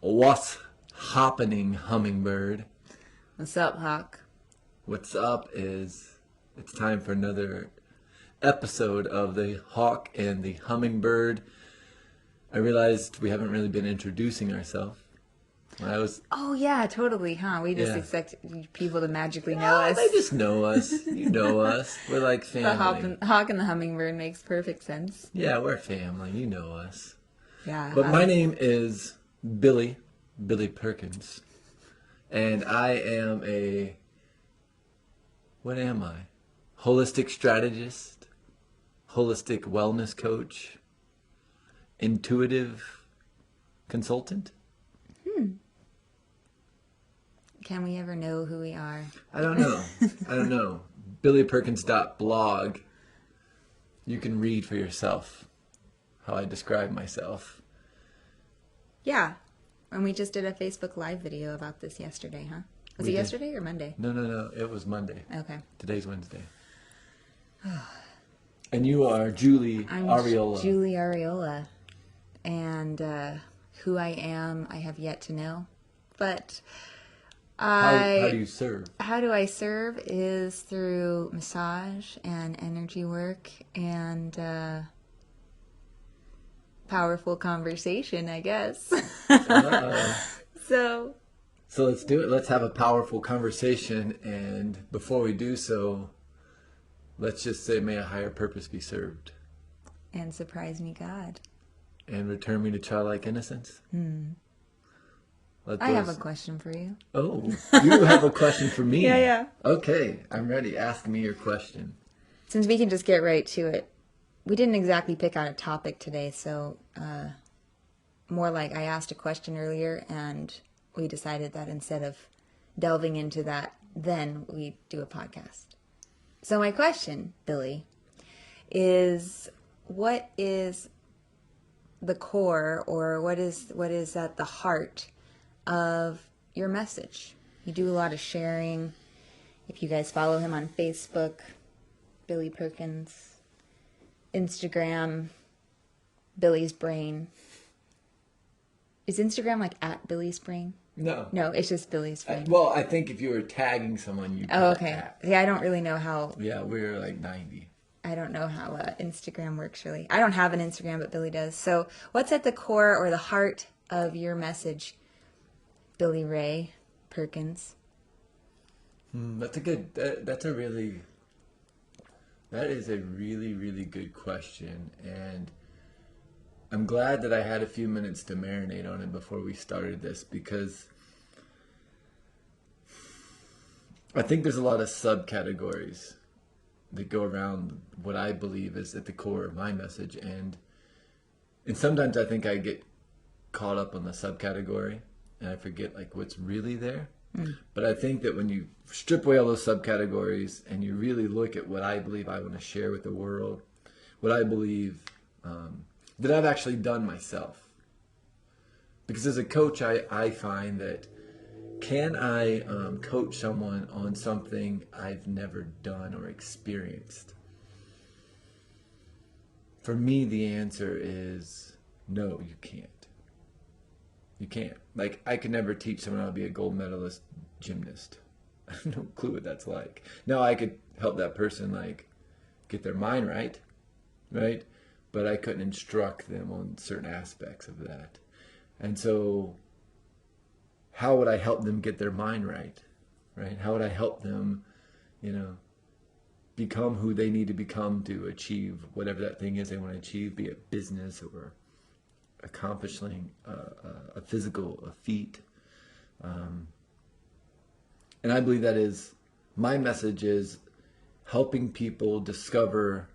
What's happening, hummingbird? What's up, Hawk? What's up is it's time for another episode of the Hawk and the Hummingbird. I realized we haven't really been introducing ourselves. Oh, yeah, totally, huh? We just Yeah. expect people to magically know us. They just know us. You know us. We're like The family. Hawk and the Hummingbird makes perfect sense. Yeah, we're family. You know us. Yeah. But my name is Billy Perkins. And I am what am I? Holistic strategist, holistic wellness coach, intuitive consultant. Can we ever know who we are? I don't know. BillyPerkins.blog. You can read for yourself how I describe myself. Yeah. And we just did a Facebook Live video about this yesterday, huh? Was We it did. yesterday or Monday? No. It was Monday. Okay. Today's Wednesday. And you are Julie I'm Ariola. Julie Ariola. And who I am, I have yet to know. But How do you serve? How do I serve is through massage and energy work and powerful conversation, I guess. So let's do it. Let's have a powerful conversation. And before we do so, let's just say, may a higher purpose be served. and surprise me, God. And return me to childlike innocence. I have a question for you. Oh, you have a question for me? Yeah. Okay, I'm ready. Ask me your question. Since we can just get right to it, we didn't exactly pick out a topic today, so more like I asked a question earlier, and we decided that instead of delving into that, then we do a podcast. So my question, Billy, is what is the core, or what is at the heart of your message? You do a lot of sharing. If you guys follow him on Facebook, Billy Perkins, Instagram, Billy's Brain. Is Instagram like at Billy's Brain? No. No, it's just Billy's Brain. Well, I think if you were tagging someone, you. Oh, okay. Yeah, I don't really know how. Yeah, we're like 90. I don't know how Instagram works, really. I don't have an Instagram, but Billy does. So what's at the core or the heart of your message, Billy Ray Perkins? That is a really, really good question. And I'm glad that I had a few minutes to marinate on it before we started this, because I think there's a lot of subcategories that go around what I believe is at the core of my message. And sometimes I think I get caught up on the subcategory and I forget like what's really there. But I think that when you strip away all those subcategories and you really look at what I believe I want to share with the world, what I believe that I've actually done myself. Because as a coach, I find that can I coach someone on something I've never done or experienced? For me, the answer is no, you can't. You can't. Like, I could never teach someone how to be a gold medalist gymnast. I have no clue what that's like. Now, I could help that person, like, get their mind right? But I couldn't instruct them on certain aspects of that. And so, how would I help them get their mind right? How would I help them, become who they need to become to achieve whatever that thing is they want to achieve, be it business or accomplishing a physical feat. And I believe that is, my message is helping people discover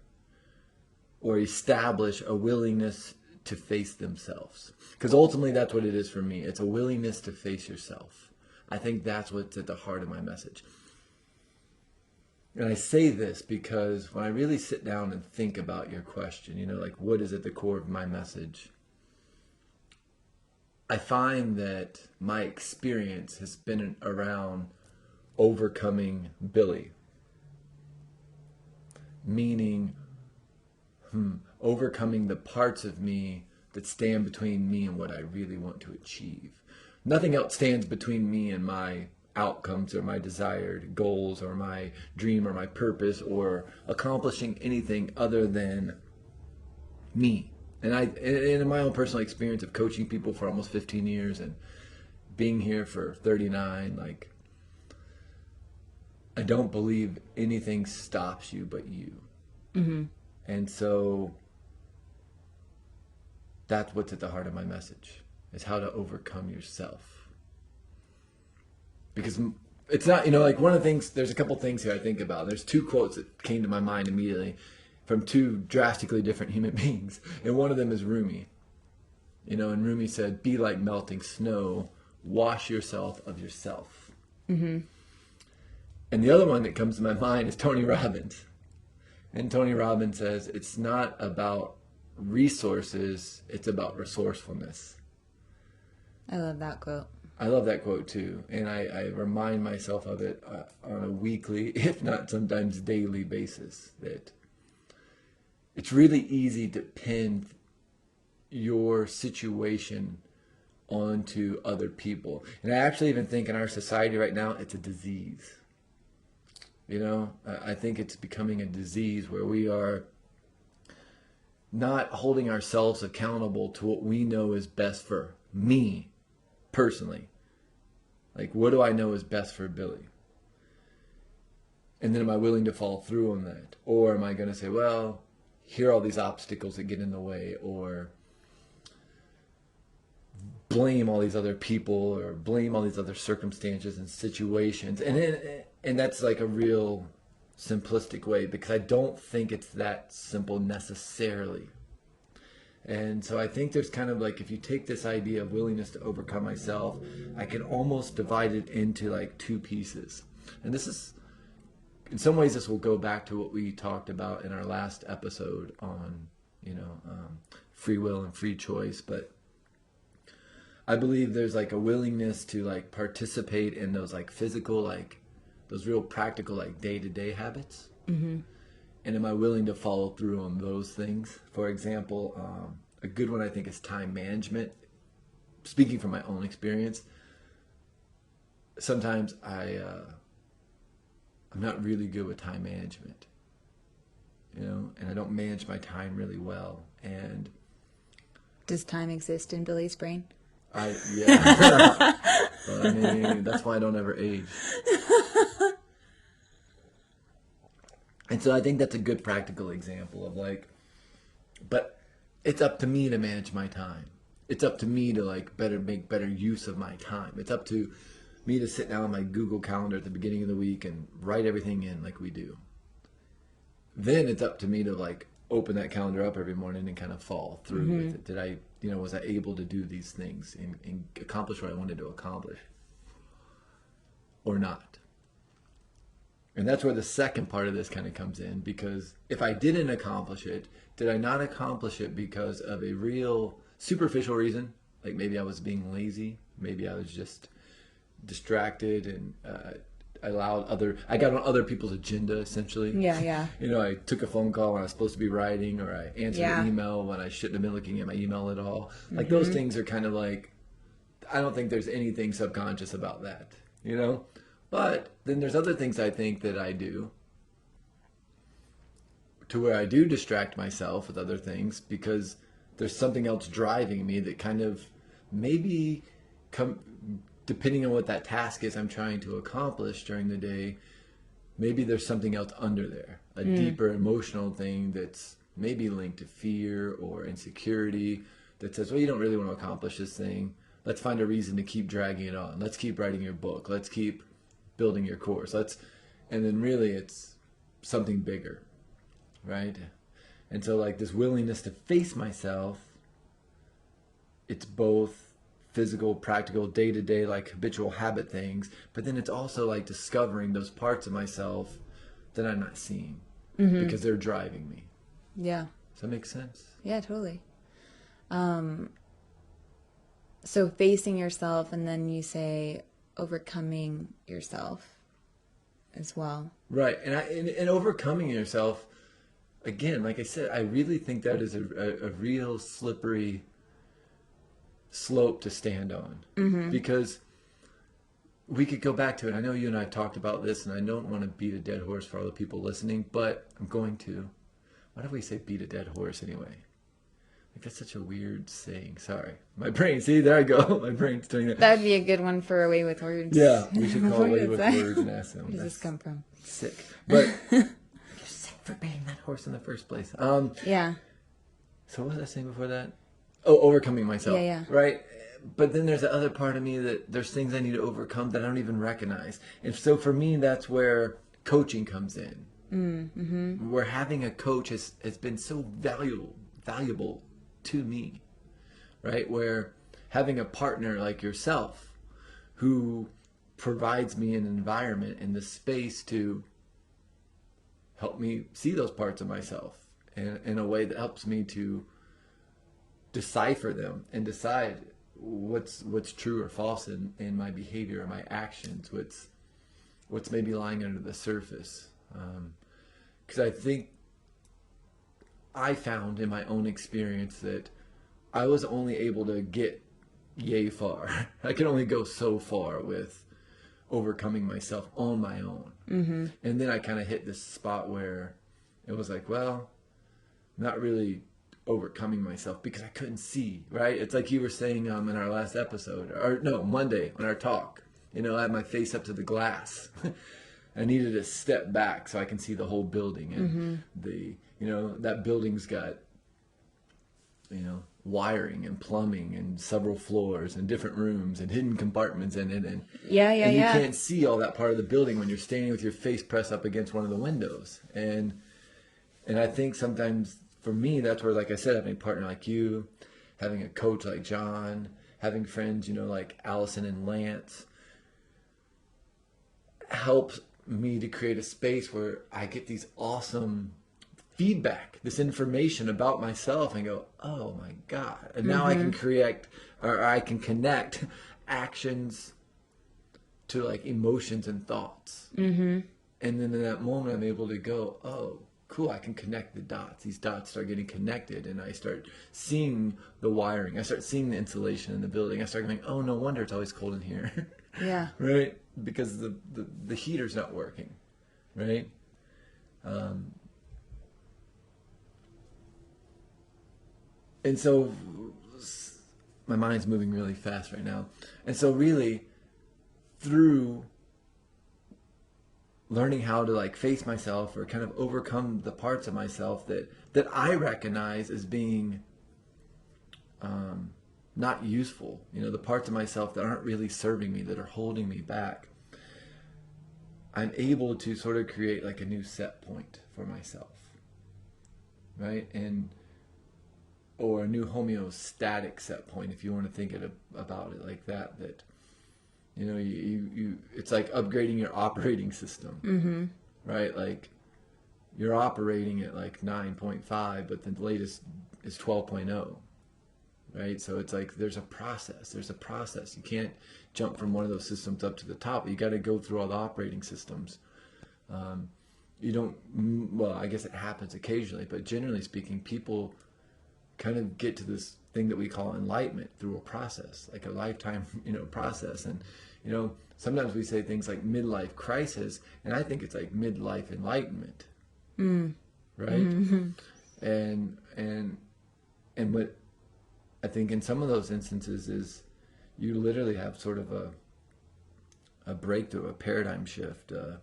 or establish a willingness to face themselves. Because ultimately that's what it is for me. It's a willingness to face yourself. I think that's what's at the heart of my message. And I say this because when I really sit down and think about your question, like what is at the core of my message, I find that my experience has been around overcoming Billy. Meaning, overcoming the parts of me that stand between me and what I really want to achieve. Nothing else stands between me and my outcomes or my desired goals or my dream or my purpose or accomplishing anything other than me. And in my own personal experience of coaching people for almost 15 years and being here for 39, like, I don't believe anything stops you but you. Mm-hmm. And so that's what's at the heart of my message, is how to overcome yourself. Because it's not, like one of the things, there's a couple things here I think about. There's two quotes that came to my mind immediately from two drastically different human beings. And one of them is Rumi. And Rumi said, be like melting snow, wash yourself of yourself. Mm-hmm. And the other one that comes to my mind is Tony Robbins. And Tony Robbins says, it's not about resources, it's about resourcefulness. I love that quote. I love that quote too. And I remind myself of it on a weekly, if not sometimes daily basis, that it's really easy to pin your situation onto other people. And I actually even think in our society right now, it's a disease. I think it's becoming a disease where we are not holding ourselves accountable to what we know is best for me personally. Like, what do I know is best for Billy? And then am I willing to follow through on that? Or am I going to say, well, here are all these obstacles that get in the way, or blame all these other people or blame all these other circumstances and situations. And that's like a real simplistic way, because I don't think it's that simple necessarily. And so I think there's kind of like, if you take this idea of willingness to overcome myself, I can almost divide it into like two pieces. And this is, in some ways, this will go back to what we talked about in our last episode on, free will and free choice. But I believe there's like a willingness to like participate in those like physical, like those real practical, like day-to-day habits. Mm-hmm. And am I willing to follow through on those things? For example, a good one I think is time management. Speaking from my own experience, sometimes I'm not really good with time management, and I don't manage my time really well. And does time exist in Billy's brain? Yeah. But I mean, that's why I don't ever age. And so I think that's a good practical example of like, but it's up to me to manage my time. It's up to me to like make better use of my time. It's up to me to sit down on my Google Calendar at the beginning of the week and write everything in like we do. Then it's up to me to like open that calendar up every morning and kind of fall through with it. Did I, was I able to do these things and accomplish what I wanted to accomplish or not? And that's where the second part of this kind of comes in, because if I didn't accomplish it, did I not accomplish it because of a real superficial reason? Like maybe I was being lazy, maybe I was just distracted and I got on other people's agenda essentially. Yeah. I took a phone call when I was supposed to be writing, or I answered an email when I shouldn't have been looking at my email at all. Like those things are kind of like, I don't think there's anything subconscious about that, But then there's other things I think that I do to where I do distract myself with other things because there's something else driving me that kind of maybe depending on what that task is I'm trying to accomplish during the day, maybe there's something else under there, a deeper emotional thing that's maybe linked to fear or insecurity that says, well, you don't really want to accomplish this thing. Let's find a reason to keep dragging it on. Let's keep writing your book. Let's keep building your course. And then really it's something bigger, right? And so like this willingness to face myself, it's both physical, practical, day-to-day, like habitual habit things, but then it's also like discovering those parts of myself that I'm not seeing because they're driving me. Yeah. Does that make sense? Yeah, totally. So facing yourself, and then you say overcoming yourself as well. Right. And overcoming yourself, again, like I said, I really think that is a real slippery slope to stand on. Because we could go back to it. I know you and I talked about this, and I don't want to beat a dead horse for all the people listening, but I'm going to. Why do we say beat a dead horse anyway? Like, that's such a weird saying. Sorry. My brain, see, there I go. My brain's doing that. That would be a good one for Away with Words. Yeah, we should call Away What with is that? Words and ask them. Where does That's this come from? sick. But you're sick for beating that horse in the first place. Yeah. So what was I saying before that? Oh, overcoming myself. Yeah. Right? But then there's the other part of me that there's things I need to overcome that I don't even recognize. And so for me, that's where coaching comes in. Mm-hmm. Where having a coach has been so valuable to me. Right? Where having a partner like yourself who provides me an environment and the space to help me see those parts of myself in a way that helps me to decipher them and decide what's true or false in my behavior or my actions, what's maybe lying under the surface. Because I think I found in my own experience that I was only able to get yay far. I could only go so far with overcoming myself on my own. Mm-hmm. And then I kind of hit this spot where it was like, well, not really overcoming myself because I couldn't see, right? It's like you were saying in our last episode, or no, Monday on our talk, I had my face up to the glass. I needed to step back so I can see the whole building. And that building's got, wiring and plumbing and several floors and different rooms and hidden compartments in it. And you can't see all that part of the building when you're standing with your face pressed up against one of the windows. And I think sometimes for me, that's where, like I said, having a partner like you, having a coach like John, having friends, like Allison and Lance, helps me to create a space where I get these awesome feedback, this information about myself, and go, oh my God. And now I can I can connect actions to like emotions and thoughts. Mm-hmm. And then in that moment, I'm able to go, oh, cool, I can connect the dots. These dots start getting connected, and I start seeing the wiring. I start seeing the insulation in the building. I start going, oh, no wonder it's always cold in here. Yeah. Right? Because the heater's not working. Right? And so my mind's moving really fast right now. And so really, through learning how to like face myself or kind of overcome the parts of myself that I recognize as being not useful, the parts of myself that aren't really serving me, that are holding me back, I'm able to sort of create like a new set point for myself, right? Or a new homeostatic set point, if you want to think about it like that you it's like upgrading your operating system, right? Like you're operating at like 9.5, but the latest is 12.0, right? So it's like there's a process. You can't jump from one of those systems up to the top. You got to go through all the operating systems. You don't, well, I guess it happens occasionally, but generally speaking, people kind of get to this thing that we call enlightenment through a process, like a lifetime, process. And, sometimes we say things like midlife crisis, and I think it's like midlife enlightenment, right? Mm-hmm. And what I think in some of those instances is you literally have sort of a breakthrough, a paradigm shift, a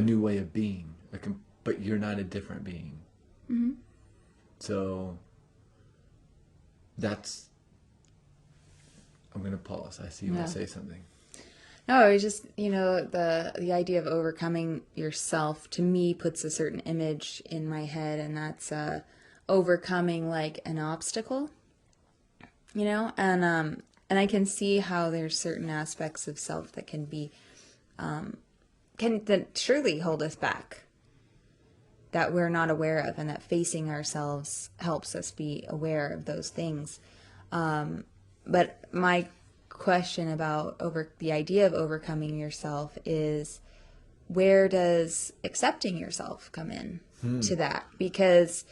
new way of being, but you're not a different being. Mm-hmm. So I'm going to pause. I see you want to say something. No, it's just, the idea of overcoming yourself to me puts a certain image in my head, and that's overcoming like an obstacle, and I can see how there's certain aspects of self that can be, that surely hold us back, that we're not aware of, and that facing ourselves helps us be aware of those things. But my question about the idea of overcoming yourself is, where does accepting yourself come in to that? Because